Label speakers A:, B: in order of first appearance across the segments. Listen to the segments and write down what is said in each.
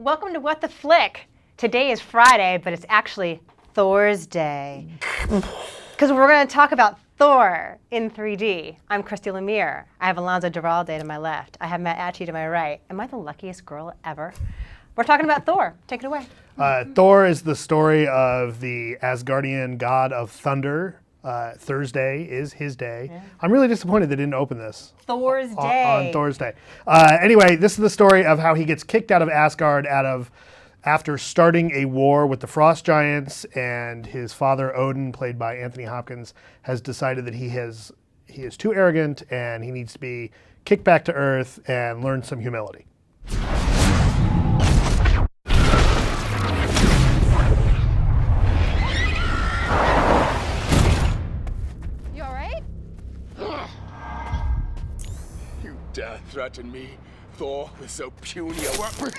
A: Welcome to What the Flick. Today is Friday, but it's actually Thor's Day. Because we're going to talk about Thor in 3D. I'm Christy Lemire. I have Alonso Duralde to my left. I have Atchity to my right. Am I the luckiest girl ever? We're talking about Thor. Take it away.
B: Thor is the story of the Asgardian god of thunder. Thursday is his day. Yeah. I'm really disappointed they didn't open this.
A: Thor's Day.
B: On Thor's Day. Anyway, this is the story of how he gets kicked out of Asgard after starting a war with the Frost Giants, and his father Odin, played by Anthony Hopkins, has decided that he is too arrogant and he needs to be kicked back to Earth and learn some humility.
C: Dare threaten me, Thor, with so puny a weapon?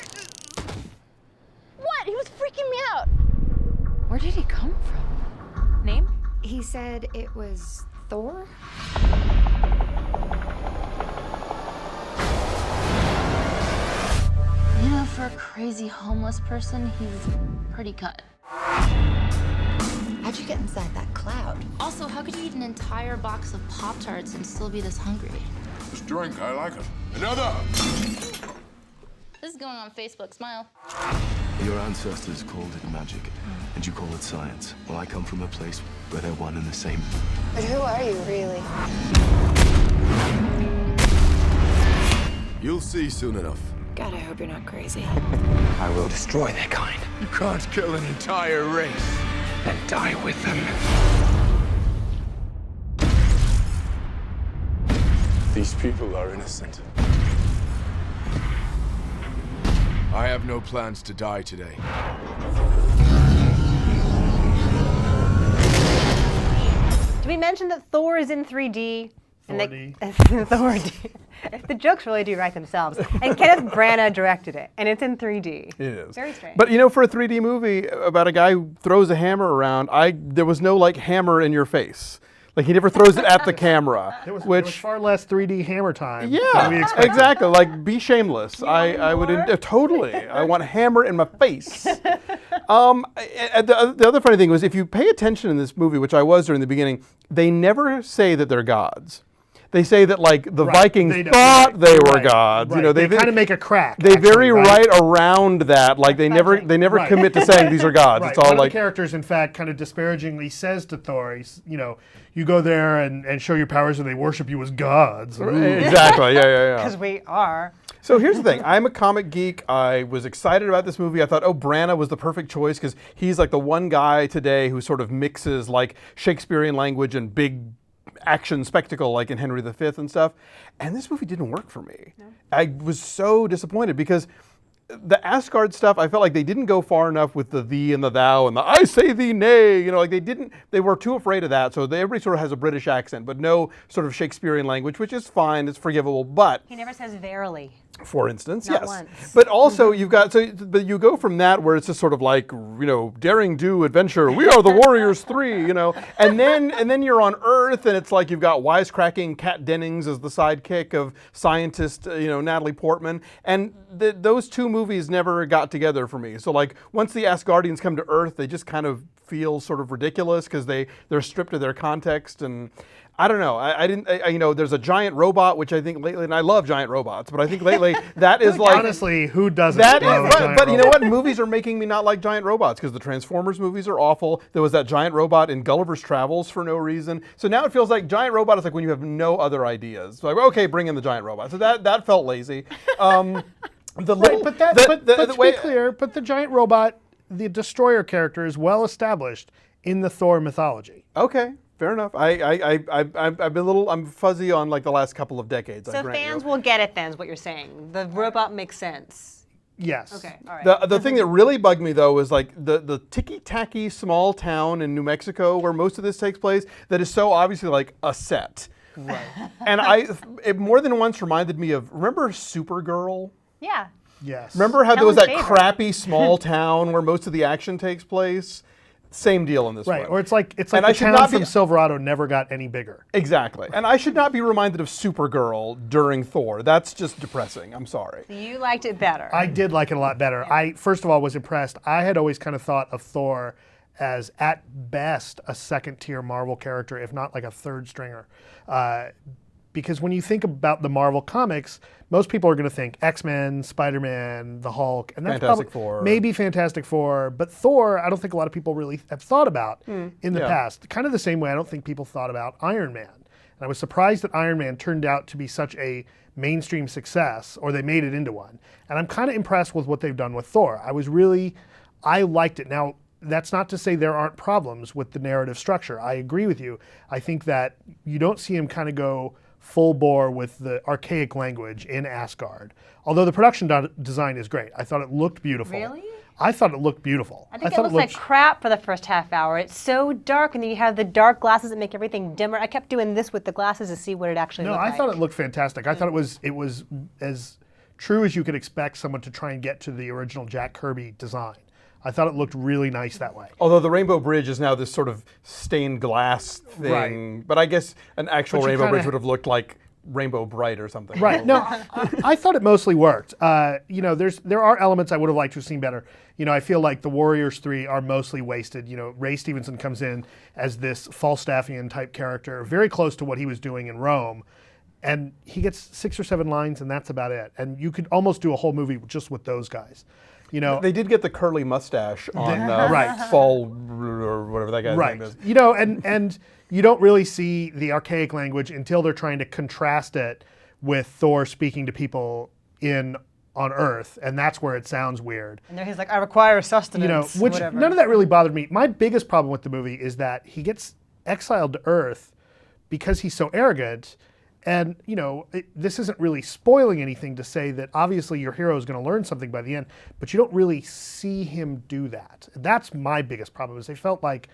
D: What? He was freaking me out.
E: Where did he come from?
A: Name?
E: He said it was Thor?
D: You know, for a crazy homeless person, he's pretty cut.
E: How'd you get inside that cloud?
D: Also, how could you eat an entire box of Pop-Tarts and still be this hungry?
C: This drink, I like it. Another!
D: This is going on Facebook. Smile.
F: Your ancestors called it magic, and you call it science. Well, I come from a place where they're one and the same.
E: But who are you, really?
C: You'll see soon enough.
E: God, I hope you're not crazy.
F: I will destroy their kind
C: You can't kill an entire race.
F: and die with them.
C: These people are innocent. I have no plans to die today.
A: Did we mention that Thor is in 3D?
B: Thor-D.
A: Thor-D. The jokes really do write themselves. And Kenneth Branagh directed it, and it's in 3D.
G: It is.
A: Very strange.
G: But you know, for a 3D movie about a guy who throws a hammer around, there was no like hammer in your face. Like he never throws it at the camera.
B: There was far less 3D hammer time than we expected.
G: Exactly. Like be shameless. I would totally. I want a hammer in my face. The other funny thing was, if you pay attention in this movie, which I was during the beginning, they never say that they're gods. They say that like the Vikings thought they were gods.
B: Right.
G: You know,
B: they kind of make a crack.
G: They very right around that. Like they never commit to saying these are gods.
B: Right.
G: It's all
B: One
G: like
B: of the characters, in fact, kind of disparagingly says to Thor, you go there and show your powers, and they worship you as gods.
G: Exactly. Yeah.
A: Because we are.
G: So here's the thing. I'm a comic geek. I was excited about this movie. I thought, Branagh was the perfect choice because he's like the one guy today who sort of mixes like Shakespearean language and big action spectacle like in Henry V and stuff. And this movie didn't work for me. No. I was so disappointed because the Asgard stuff, I felt like they didn't go far enough with the thee and the thou and the I say thee nay. You know, like they were too afraid of that. So everybody sort of has a British accent, but no sort of Shakespearean language, which is fine, it's forgivable. But
A: He never says verily.
G: for instance,
A: Not
G: yes.
A: once.
G: But also but you go from that where it's just sort of like, daring do adventure, we are the Warriors 3, and then you're on Earth and it's like you've got wisecracking Kat Dennings as the sidekick of scientist, Natalie Portman, and those two movies never got together for me. So like once the Asgardians come to Earth, they just kind of feel sort of ridiculous because they're stripped of their context. And I don't know. There's a giant robot, which I think lately, and I love giant robots, but I think lately that is like
B: honestly, who doesn't?
G: That is
B: love a
G: right.
B: giant
G: But you know
B: robot?
G: what? Movies are making me not like giant robots because the Transformers movies are awful. There was that giant robot in Gulliver's Travels for no reason. So now it feels like giant robot is like when you have no other ideas. It's like, okay, bring in the giant robot. So that felt lazy. To
B: be clear, but the giant robot, the destroyer character, is well established in the Thor mythology.
G: Okay, fair enough. I'm fuzzy on like the last couple of decades.
A: So fans will get it then, is what you're saying. The robot makes sense.
B: Yes.
A: Okay, all right.
G: The thing that really bugged me though was like the ticky-tacky small town in New Mexico where most of this takes place that is so obviously like a set.
B: Right.
G: And it more than once reminded me of, remember Supergirl?
A: Yeah.
B: Yes.
G: Remember how there was that
A: Favorite.
G: crappy small town where most of the action takes place? Same deal in this
B: Right,
G: one.
B: or it's like
G: And I
B: the
G: should
B: town
G: not be-
B: from Silverado never got any bigger.
G: Exactly. And I should not be reminded of Supergirl during Thor. That's just depressing. I'm sorry.
A: You liked it better.
B: I did like it a lot better. I first of all was impressed. I had always kind of thought of Thor as at best a second-tier Marvel character, if not like a third stringer. Because when you think about the Marvel comics, most people are going to think X-Men, Spider-Man, the Hulk, and that's
G: Fantastic Four.
B: maybe Fantastic Four. But Thor, I don't think a lot of people really have thought about in the
G: Yeah.
B: past. Kind of the same way I don't think people thought about Iron Man. And I was surprised that Iron Man turned out to be such a mainstream success, or they made it into one. And I'm kind of impressed with what they've done with Thor. I liked it. Now, that's not to say there aren't problems with the narrative structure. I agree with you. I think that you don't see him kind of go full bore with the archaic language in Asgard. Although the production design is great. I thought it looked beautiful.
A: Really?
B: I thought it looked beautiful.
A: I think it
B: thought
A: looks like crap for the first half hour. It's so dark, and then you have the dark glasses that make everything dimmer. I kept doing this with the glasses to see what it actually
B: No,
A: looked like.
B: I thought it looked fantastic. I thought it was as true as you could expect someone to try and get to the original Jack Kirby design. I thought it looked really nice that way.
G: Although the Rainbow Bridge is now this sort of stained glass thing.
B: Right.
G: But I guess an actual
B: But you
G: Rainbow
B: kinda-
G: Bridge would have looked like Rainbow Bright or something.
B: Right. No, I thought it mostly worked. There are elements I would have liked to have seen better. I feel like the Warriors 3 are mostly wasted. Ray Stevenson comes in as this Falstaffian type character, very close to what he was doing in Rome. And he gets 6 or 7 lines, and that's about it. And you could almost do a whole movie just with those guys.
G: They did get the curly mustache on
B: Right.
G: Fall or whatever that guy's
B: Right.
G: name is.
B: And you don't really see the archaic language until they're trying to contrast it with Thor speaking to people on Earth, and that's where it sounds weird.
A: And there he's like, I require sustenance.
B: Which
A: whatever.
B: none of that really bothered me. My biggest problem with the movie is that he gets exiled to Earth because he's so arrogant. And, this isn't really spoiling anything to say that obviously your hero is going to learn something by the end, but you don't really see him do that. That's my biggest problem, is they felt like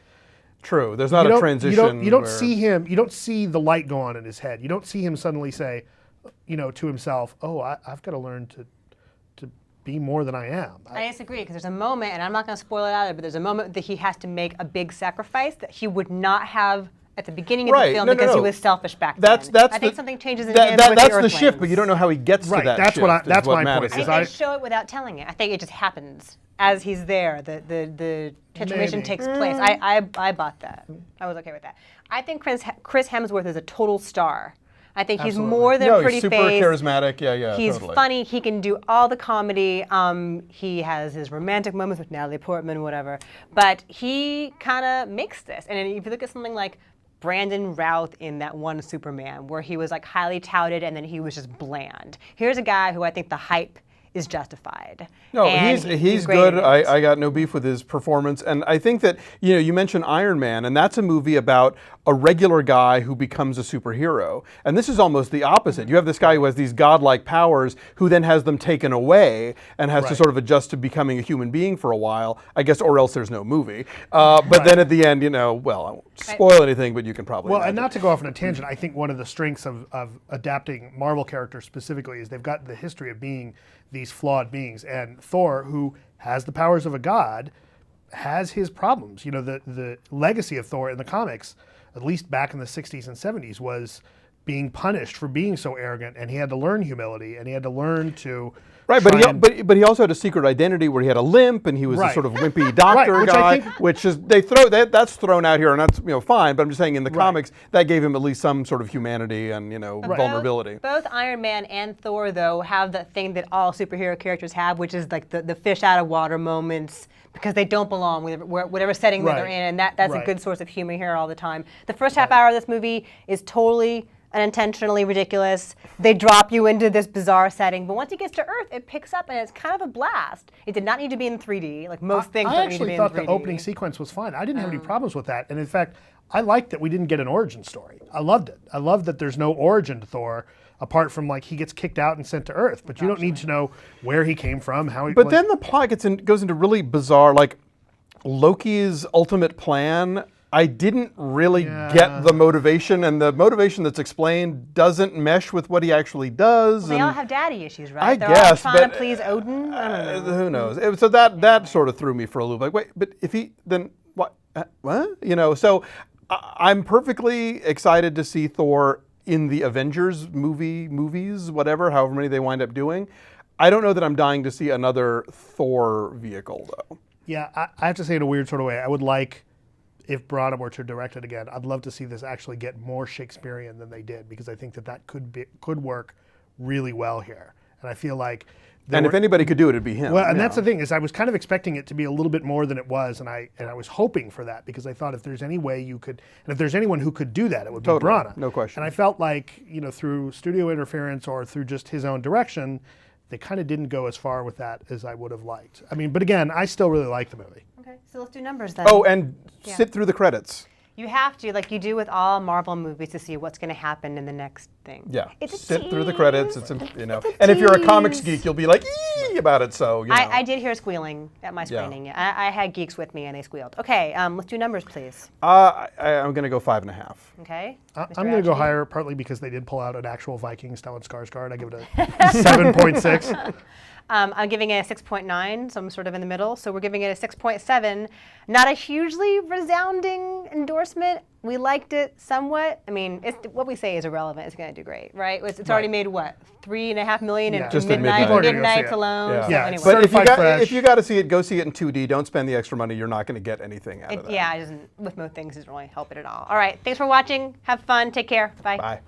G: True. There's not a transition.
B: You don't
G: where-
B: see him, you don't see the light go on in his head. You don't see him suddenly say, to himself, oh, I've got to learn to be more than I am.
A: I disagree, because there's a moment, and I'm not going to spoil it either, but there's a moment that he has to make a big sacrifice that he would not have at the beginning of
G: Right.
A: the film
G: No,
A: because he
G: no.
A: was selfish back
G: That's
A: then. I
G: the-
A: think something changes in
G: that-
A: him
G: that-
A: with
G: That's
A: the
G: the shift, but you don't know how he gets
B: Right,
G: to that
B: that's
G: shift.
B: what I-
G: is
B: that's my
G: matters.
B: point, is
A: I think they show it without telling it. I think it just happens as he's there. The transformation
B: Maybe.
A: takes place. I bought that. I was okay with that. I think Chris Hemsworth is a total star. I think he's
B: Absolutely.
A: more than
G: No,
A: a pretty
G: he's super
A: face.
G: charismatic. Yeah,
A: He's
G: totally.
A: funny. He can do all the comedy. He has his romantic moments with Natalie Portman, whatever. But he kind of makes this. And if you look at something like Brandon Routh in that one Superman, where he was like highly touted and then he was just bland. Here's a guy who I think the hype is justified.
G: No,
A: And
G: he's
A: great
G: good.
A: in it.
G: I got no beef with his performance, and I think that you mentioned Iron Man, and that's a movie about a regular guy who becomes a superhero, and this is almost the opposite. You have this guy who has these godlike powers, who then has them taken away and has to
B: Right.
G: sort of adjust to becoming a human being for a while, I guess, or else there's no movie. But then at the end, well, I won't spoil anything, but you can probably.
B: Well, and
G: imagine.
B: not to go off on a tangent, I think one of the strengths of adapting Marvel characters specifically is they've got the history of being these flawed beings. And Thor, who has the powers of a god, has his problems. The legacy of Thor in the comics, at least back in the 60s and 70s, was being punished for being so arrogant, and he had to learn humility, and he had to learn to
G: Right,
B: try
G: but
B: and-
G: he also had a secret identity where he had a limp and he was a
B: Right.
G: sort of wimpy doctor
B: which I
G: guy,
B: think-
G: which is that's thrown out here and that's fine. But I'm just saying in the comics that gave him at least some sort of humanity and vulnerability.
A: Both Iron Man and Thor, though, have that thing that all superhero characters have, which is like the fish out of water moments, because they don't belong with whatever setting that they're
B: Right.
A: in, and that's
B: Right.
A: a good source of humor here all the time. The first half hour of this movie is totally unintentionally ridiculous. They drop you into this bizarre setting, but once it gets to Earth, it picks up and it's kind of a blast. It did not need to be in 3D, like most things
B: I
A: don't need to
B: actually
A: be in
B: thought
A: 3D.
B: the opening sequence was fine. I didn't have any problems with that. And in fact, I liked that we didn't get an origin story. I loved it. I loved that there's no origin to Thor, apart from like he gets kicked out and sent to Earth. But you don't need to know where he came from, how he.
G: But then the plot goes into really bizarre, like Loki's ultimate plan. I didn't really get the motivation, and the motivation that's explained doesn't mesh with what he actually does.
A: They
G: and
A: all have daddy issues, right?
G: I
A: They're
G: guess,
A: all trying
G: but,
A: to please Odin. I don't know.
G: who knows? So that sort of threw me for a loop. Like, wait, but if he then what? what? You know, so I'm perfectly excited to see Thor in the Avengers movies, whatever, however many they wind up doing. I don't know that I'm dying to see another Thor vehicle, though.
B: Yeah, I have to say in a weird sort of way, I would like, if Branagh were to direct it again, I'd love to see this actually get more Shakespearean than they did, because I think that could work really well here. And I feel like...
G: if anybody could do it, it'd be him.
B: Well, and that's the thing, is I was kind of expecting it to be a little bit more than it was, and I was hoping for that, because I thought if there's any way you could, and if there's anyone who could do that, it would be Branagh.
G: No question.
B: And I felt like, you know, through studio interference or through just his own direction, they kind of didn't go as far with that as I would have liked. I mean, but again, I still really like the movie.
A: Okay, so let's do numbers then.
G: Oh, and sit through the credits.
A: You have to, like you do with all Marvel movies, to see what's going to happen in the next thing.
G: Yeah,
A: It's a
G: sit through the
A: tease.
G: credits. It's
A: It's
G: know,
A: a
G: and if you're a comics
A: tease.
G: geek, you'll be like ee about it. So you know.
A: I did hear squealing at my screening. I had geeks with me and they squealed. Okay, let's do numbers, please.
G: I'm gonna go 5.5.
A: Okay.
B: I'm
A: Mr.
B: going to go
A: Atchity?
B: higher, partly because they did pull out an actual Viking Stellan Skarsgård. I give it a 7.6.
A: I'm giving it a 6.9, so I'm sort of in the middle. So we're giving it a 6.7. Not a hugely resounding endorsement. We liked it somewhat. I mean, what we say is irrelevant. It's going to do great, right? It's already made what, $3.5 million
B: Yeah.
A: in
G: Just in midnight.
A: midnights alone.
G: Yeah.
A: So
B: Yeah,
A: anyway.
G: But
B: Certified fresh.
G: if you got to see it, go see it in 2D. Don't spend the extra money. You're not going to get anything out of that.
A: Yeah, it doesn't, with most things, doesn't really help it at all. All right, thanks for watching. Have fun. Take care. Bye.
G: Bye.